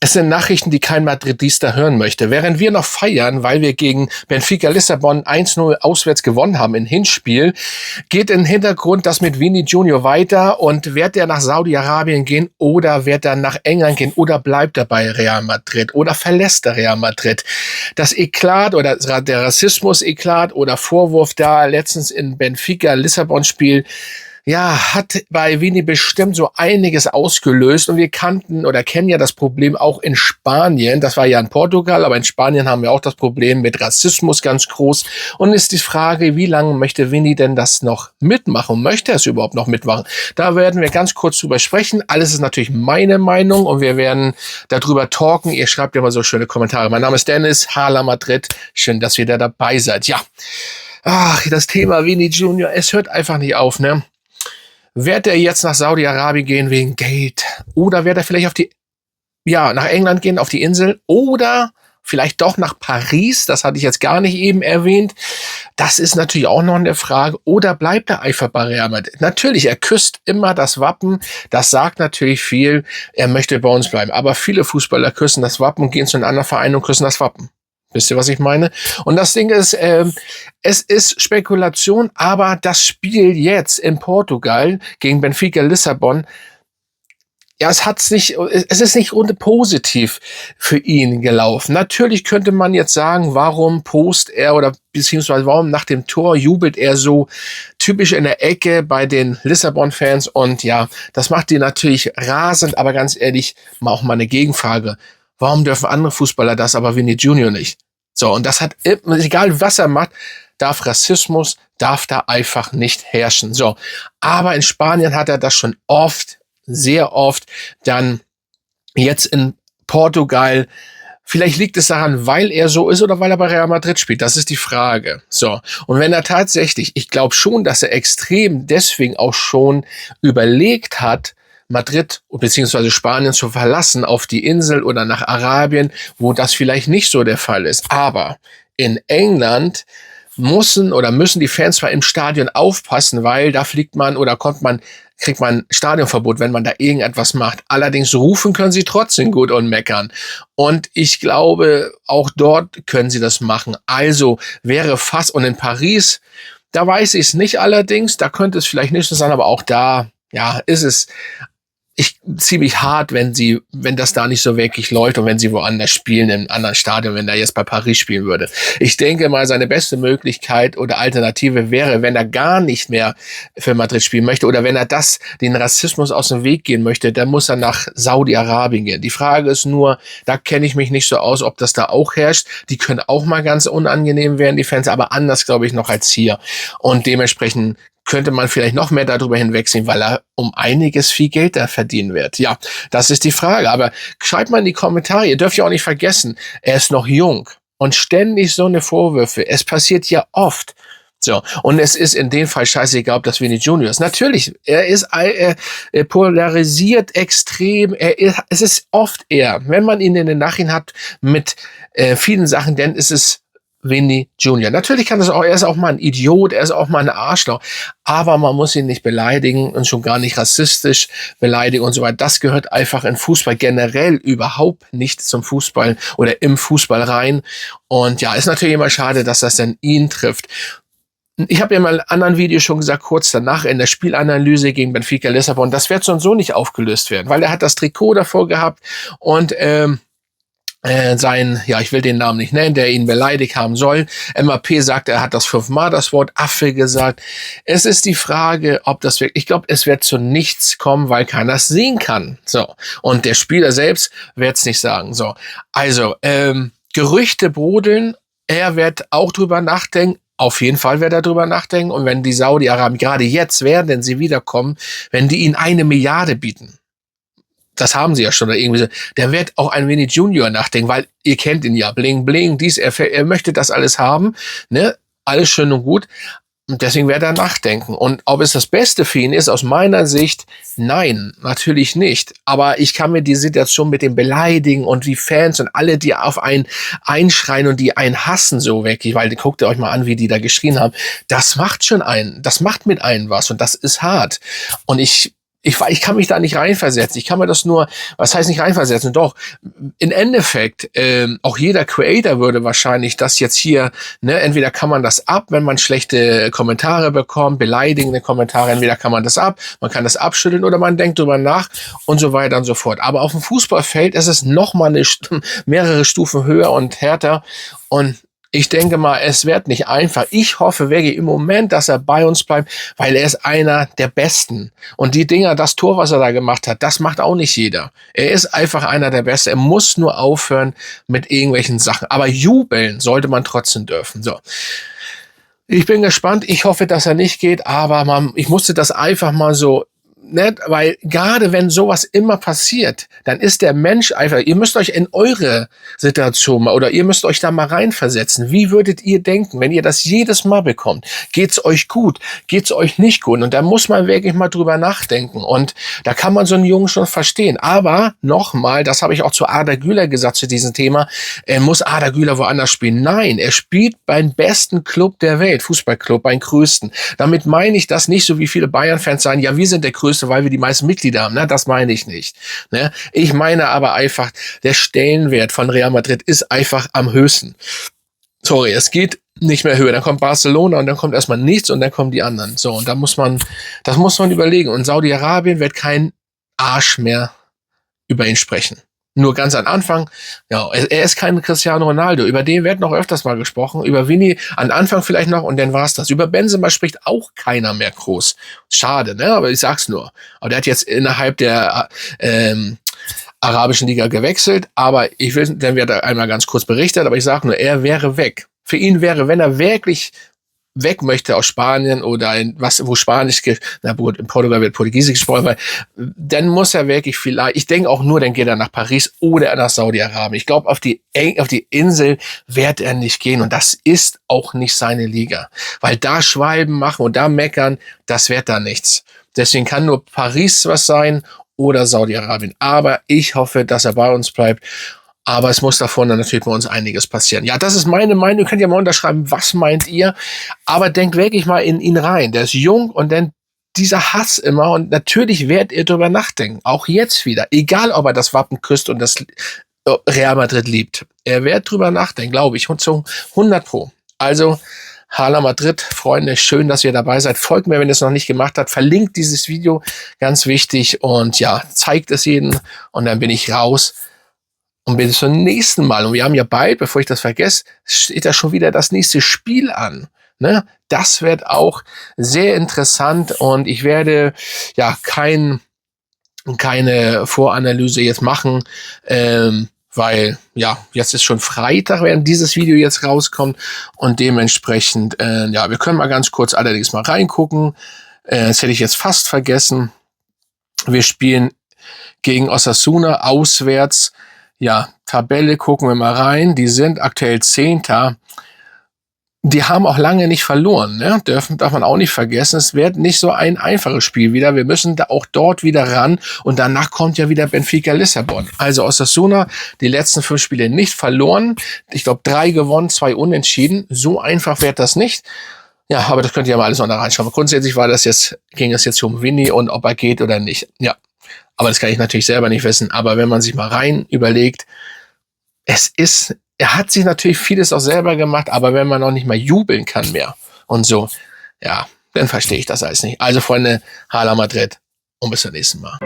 Es sind Nachrichten, die kein Madridista hören möchte. Während wir noch feiern, weil wir gegen Benfica Lissabon 1-0 auswärts gewonnen haben im Hinspiel, geht im Hintergrund das mit Vini Junior weiter und wird er nach Saudi-Arabien gehen oder wird er nach England gehen oder bleibt er bei Real Madrid oder verlässt er Real Madrid? Das Eklat oder der Rassismus-Eklat oder Vorwurf da letztens in Benfica Lissabon Spiel, ja, hat bei Vini bestimmt so einiges ausgelöst und wir kannten oder kennen ja das Problem auch in Spanien. Das war ja in Portugal, aber in Spanien haben wir auch das Problem mit Rassismus ganz groß. Und ist die Frage, wie lange möchte Vini denn das noch mitmachen? Möchte er es überhaupt noch mitmachen? Da werden wir ganz kurz drüber sprechen. Alles ist natürlich meine Meinung und wir werden darüber talken. Ihr schreibt ja mal so schöne Kommentare. Mein Name ist Dennis, Hala Madrid. Schön, dass ihr da dabei seid. Ja, ach, das Thema Vini Junior, es hört einfach nicht auf, ne? Wird er jetzt nach Saudi-Arabien gehen wegen Geld? Oder wird er vielleicht nach England gehen, auf die Insel? Oder vielleicht doch nach Paris? Das hatte ich jetzt gar nicht eben erwähnt. Das ist natürlich auch noch eine Frage. Oder bleibt er einfach bei Real Madrid? Natürlich, er küsst immer das Wappen. Das sagt natürlich viel. Er möchte bei uns bleiben. Aber viele Fußballer küssen das Wappen, gehen zu einem anderen Verein und küssen das Wappen. Wisst ihr, was ich meine? Und das Ding ist, es ist Spekulation, aber das Spiel jetzt in Portugal gegen Benfica Lissabon, ja, es ist nicht positiv für ihn gelaufen. Natürlich könnte man jetzt sagen, warum post er oder beziehungsweise warum nach dem Tor jubelt er so typisch in der Ecke bei den Lissabon-Fans und ja, das macht die natürlich rasend, aber ganz ehrlich, auch mal eine Gegenfrage. Warum dürfen andere Fußballer das, aber Vini Junior nicht? So, und das hat, egal was er macht, darf darf da einfach nicht herrschen. So, aber in Spanien hat er das schon oft, sehr oft, dann jetzt in Portugal. Vielleicht liegt es daran, weil er so ist oder weil er bei Real Madrid spielt. Das ist die Frage. So, und wenn er tatsächlich, ich glaube schon, dass er extrem deswegen auch schon überlegt hat, Madrid bzw. Spanien zu verlassen auf die Insel oder nach Arabien, wo das vielleicht nicht so der Fall ist. Aber in England müssen die Fans zwar im Stadion aufpassen, weil da kriegt man Stadionverbot, wenn man da irgendetwas macht. Allerdings rufen können sie trotzdem gut und meckern. Und ich glaube, auch dort können sie das machen. Also wäre fast, und in Paris, da weiß ich es nicht allerdings, da könnte es vielleicht nicht so sein, aber auch da, ja, ist es ziemlich hart, wenn das da nicht so wirklich läuft und wenn sie woanders spielen, im anderen Stadion, wenn er jetzt bei Paris spielen würde. Ich denke mal, seine beste Möglichkeit oder Alternative wäre, wenn er gar nicht mehr für Madrid spielen möchte oder wenn er den Rassismus aus dem Weg gehen möchte, dann muss er nach Saudi-Arabien gehen. Die Frage ist nur, da kenne ich mich nicht so aus, ob das da auch herrscht. Die können auch mal ganz unangenehm werden, die Fans, aber anders, glaube ich, noch als hier. Und dementsprechend könnte man vielleicht noch mehr darüber hinwegsehen, weil er um einiges viel Geld da verdienen wird. Ja, das ist die Frage. Aber schreibt mal in die Kommentare, ihr dürft ja auch nicht vergessen, er ist noch jung und ständig so eine Vorwürfe. Es passiert ja oft. So, und es ist in dem Fall scheißegal, ob das Vini Junior ist. Natürlich, er polarisiert extrem. Es ist oft wenn man ihn in den Nachhinein hat mit vielen Sachen, dann ist es Vini Junior. Natürlich kann das auch, er ist auch mal ein Idiot, er ist auch mal ein Arschloch, aber man muss ihn nicht beleidigen und schon gar nicht rassistisch beleidigen und so weiter. Das gehört einfach in Fußball generell überhaupt nicht zum Fußball oder im Fußball rein. Und ja, ist natürlich immer schade, dass das dann ihn trifft. Ich habe ja mal in einem anderen Video schon gesagt, kurz danach in der Spielanalyse gegen Benfica Lissabon, das wird so und so nicht aufgelöst werden, weil er hat das Trikot davor gehabt und ich will den Namen nicht nennen, der ihn beleidigt haben soll. MAP sagt, er hat das 5-mal das Wort Affe gesagt. Es ist die Frage, ob das wirklich, ich glaube, es wird zu nichts kommen, weil keiner es sehen kann. So. Und der Spieler selbst wird es nicht sagen. So. Also, Gerüchte brodeln. Er wird auch drüber nachdenken. Auf jeden Fall wird er drüber nachdenken. Und wenn die Saudi-Arabier, gerade jetzt werden sie wiederkommen, wenn die ihnen 1 Milliarde bieten. Das haben sie ja schon, oder irgendwie so. Der wird auch ein Vini Junior nachdenken, weil ihr kennt ihn ja, bling, bling, er möchte das alles haben, ne, alles schön und gut. Und deswegen wird er nachdenken. Und ob es das Beste für ihn ist, aus meiner Sicht, nein, natürlich nicht. Aber ich kann mir die Situation mit dem Beleidigen und die Fans und alle, die auf einen einschreien und die einen hassen, so wirklich, weil guckt ihr euch mal an, wie die da geschrien haben, das macht mit einem was und das ist hart. Und ich ich kann mich da nicht reinversetzen. Ich kann mir das nur, was heißt nicht reinversetzen? Doch, im Endeffekt, auch jeder Creator würde wahrscheinlich das jetzt hier, ne, entweder kann man das ab, wenn man schlechte Kommentare bekommt, beleidigende Kommentare, entweder kann man das ab, man kann das abschütteln oder man denkt drüber nach und so weiter und so fort. Aber auf dem Fußballfeld ist es nochmal mehrere Stufen höher und härter und ich denke mal, es wird nicht einfach. Ich hoffe wirklich im Moment, dass er bei uns bleibt, weil er ist einer der Besten. Und die Dinger, das Tor, was er da gemacht hat, das macht auch nicht jeder. Er ist einfach einer der Besten. Er muss nur aufhören mit irgendwelchen Sachen. Aber jubeln sollte man trotzdem dürfen. So. Ich bin gespannt. Ich hoffe, dass er nicht geht, aber ich musste das einfach mal so, ne, weil gerade wenn sowas immer passiert, dann ist der Mensch einfach, ihr müsst euch in eure Situation mal, oder ihr müsst euch da mal reinversetzen. Wie würdet ihr denken, wenn ihr das jedes Mal bekommt? Geht's euch gut? Geht's euch nicht gut? Und da muss man wirklich mal drüber nachdenken. Und da kann man so einen Jungen schon verstehen. Aber nochmal, das habe ich auch zu Arda Güler gesagt zu diesem Thema, muss Arda Güler woanders spielen? Nein, er spielt beim besten Club der Welt, Fußballclub, beim größten. Damit meine ich das nicht so, wie viele Bayern-Fans sagen, ja, wir sind der größte, weil wir die meisten Mitglieder haben. Ne? Das meine ich nicht. Ne? Ich meine aber einfach, der Stellenwert von Real Madrid ist einfach am höchsten. Sorry, es geht nicht mehr höher. Dann kommt Barcelona und dann kommt erstmal nichts und dann kommen die anderen. So, und das muss man überlegen. Und Saudi-Arabien wird kein Arsch mehr über ihn sprechen. Nur ganz am Anfang, ja, er ist kein Cristiano Ronaldo. Über den wird noch öfters mal gesprochen. Über Vini am Anfang vielleicht noch und dann war's das. Über Benzema spricht auch keiner mehr groß. Schade, ne? Aber ich sag's nur. Aber der hat jetzt innerhalb der arabischen Liga gewechselt. Aber ich will, dann wird er einmal ganz kurz berichtet. Aber ich sag nur, er wäre weg. Für ihn wäre, wenn er wirklich weg möchte aus Spanien oder wo Spanisch, na gut, in Portugal wird Portugiesisch gesprochen, weil dann muss er wirklich vielleicht, ich denke auch nur, dann geht er nach Paris oder nach Saudi-Arabien. Ich glaube, auf die Insel wird er nicht gehen und das ist auch nicht seine Liga, weil da Schwalben machen und da meckern, das wird da nichts. Deswegen kann nur Paris was sein oder Saudi-Arabien. Aber ich hoffe, dass er bei uns bleibt. Aber es muss davon dann natürlich bei uns einiges passieren. Ja, das ist meine Meinung. Ihr könnt ja mal unterschreiben, was meint ihr? Aber denkt wirklich mal in ihn rein. Der ist jung und dann dieser Hass immer. Und natürlich werdet ihr drüber nachdenken. Auch jetzt wieder. Egal, ob er das Wappen küsst und das Real Madrid liebt. Er wird drüber nachdenken, glaube ich. Und zu 100%. Also, Hala Madrid, Freunde, schön, dass ihr dabei seid. Folgt mir, wenn ihr es noch nicht gemacht habt. Verlinkt dieses Video. Ganz wichtig. Und ja, zeigt es jedem. Und dann bin ich raus. Und bis zum nächsten Mal. Und wir haben ja bald, bevor ich das vergesse, steht da schon wieder das nächste Spiel an. Ne? Das wird auch sehr interessant. Und ich werde ja keine Voranalyse jetzt machen, weil ja, jetzt ist schon Freitag, während dieses Video jetzt rauskommt. Und dementsprechend, ja, wir können mal ganz kurz allerdings mal reingucken. Das hätte ich jetzt fast vergessen. Wir spielen gegen Osasuna auswärts. Ja, Tabelle gucken wir mal rein. Die sind aktuell 10. Die haben auch lange nicht verloren. Ne? Darf man auch nicht vergessen. Es wird nicht so ein einfaches Spiel wieder. Wir müssen da auch dort wieder ran. Und danach kommt ja wieder Benfica Lissabon. Also Osasuna, die letzten 5 Spiele nicht verloren. Ich glaube 3 gewonnen, 2 unentschieden. So einfach wird das nicht. Ja, aber das könnt ihr ja mal alles noch da reinschauen. Aber grundsätzlich ging es jetzt um Vini und ob er geht oder nicht. Ja. Aber das kann ich natürlich selber nicht wissen. Aber wenn man sich mal rein überlegt, er hat sich natürlich vieles auch selber gemacht, aber wenn man noch nicht mal jubeln kann mehr und so, ja, dann verstehe ich das alles nicht. Also Freunde, Hala Madrid und bis zum nächsten Mal.